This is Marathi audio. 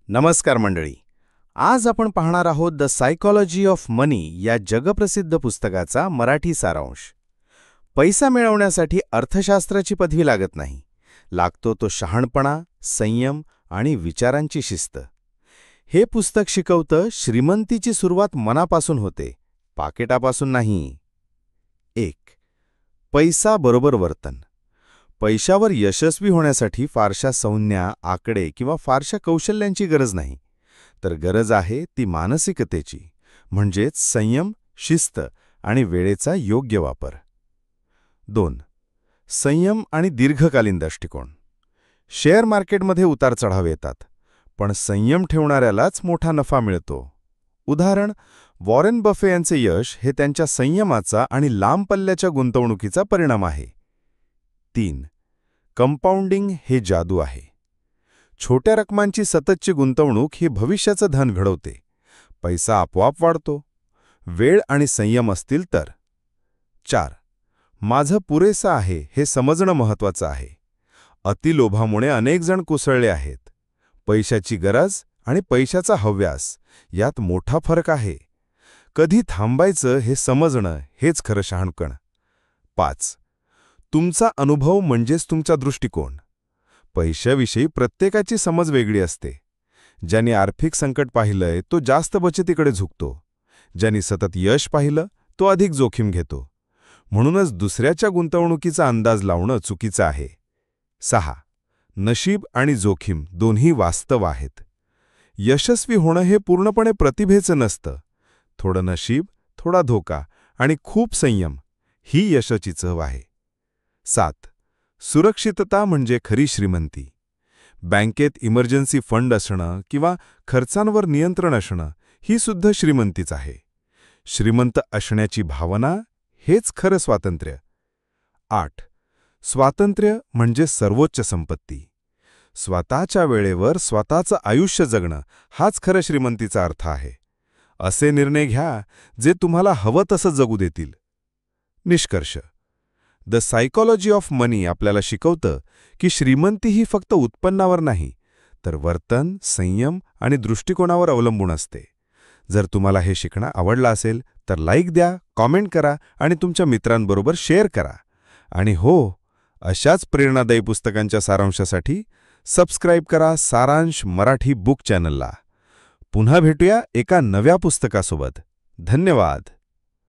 नमस्कार मंडळी. आज आपण पाहणार आहोत द सायकॉलॉजी ऑफ मनी या जगप्रसिद्ध पुस्तकाचा मराठी सारांश. पैसा मिळवण्यासाठी अर्थशास्त्राची पदवी लागत नाही. लागतो तो शहाणपणा, संयम आणि विचारांची शिस्त. हे पुस्तक शिकवतं श्रीमंतीची सुरुवात मनापासून होते, पाकिटापासून नाही. 1. पैसा बरोबर वर्तन. पैशावर यशस्वी होण्यासाठी फारशा संज्ञा, आकडे किंवा फारशा कौशल्यांची गरज नाही, तर गरज आहे ती मानसिकतेची, म्हणजेच संयम, शिस्त आणि वेळेचा योग्य वापर. 2. संयम आणि दीर्घकालीन दृष्टिकोन. शेअर मार्केटमध्ये उतार चढाव येतात, पण संयम ठेवणाऱ्यालाच मोठा नफा मिळतो. उदाहरण, वॉरेन बफे यांचे यश हे त्यांच्या संयमाचा आणि लांब पल्ल्याच्या गुंतवणुकीचा परिणाम आहे. 3. कंपाऊंडिंग हे जादू आहे. छोट्या रकमांची सततची गुंतवणूक ही भविष्याचं धन घडवते. पैसा आपोआप वाढतो, वेळ आणि संयम असतील तर. 4. माझं पुरेसं आहे हे समजणं महत्त्वाचं आहे. अतिलोभामुळे अनेक जण कोसळले आहेत. पैशाची गरज आणि पैशाचा हव्यास यात मोठा फरक आहे. कधी थांबायचं हे समजणं हेच खरं शहाणपण. 5. तुमचा अनुभव म्हणजेच तुमचा दृष्टिकोन. पैशाविषयी प्रत्येकाची समज वेगळी असते. ज्यांनी आर्थिक संकट पाहिलंय तो जास्त बचतीकडे झुकतो. ज्यांनी सतत यश पाहिलं तो अधिक जोखीम घेतो. म्हणूनच दुसऱ्याच्या गुंतवणुकीचा अंदाज लावणं चुकीचं आहे. 6. नशीब आणि जोखीम दोन्ही वास्तव आहेत. यशस्वी होणं हे पूर्णपणे प्रतिभेचं नसतं. थोडं नशीब, थोडा धोका आणि खूप संयम ही यशाची चव आहे. 7. सुरक्षितता म्हणजे खरी श्रीमंती. बँकेत इमर्जन्सी फंड असणं किंवा खर्चांवर नियंत्रण असणं ही सुद्धा श्रीमंतीच आहे. श्रीमंत असण्याची भावना हेच खरं स्वातंत्र्य. 8. स्वातंत्र्य म्हणजे सर्वोच्च संपत्ती. स्वतःच्या वेळेवर स्वतःचं आयुष्य जगणं हाच खरं श्रीमंतीचा अर्थ आहे. असे निर्णय घ्या जे तुम्हाला हवं तसं जगू देतील. निष्कर्ष: द सायकॉलॉजी ऑफ मनी आपल्याला शिकवतं की श्रीमंती ही फक्त उत्पन्नावर नाही, तर वर्तन, संयम आणि दृष्टिकोनावर अवलंबून असते. जर तुम्हाला हे शिकणं आवडलं असेल तर लाईक द्या, कॉमेंट करा आणि तुमच्या मित्रांबरोबर शेअर करा. आणि हो, अशाच प्रेरणादायी पुस्तकांच्या सारांशासाठी सबस्क्राईब करा सारांश मराठी बुक चॅनलला. पुन्हा भेटूया एका नव्या पुस्तकासोबत. धन्यवाद.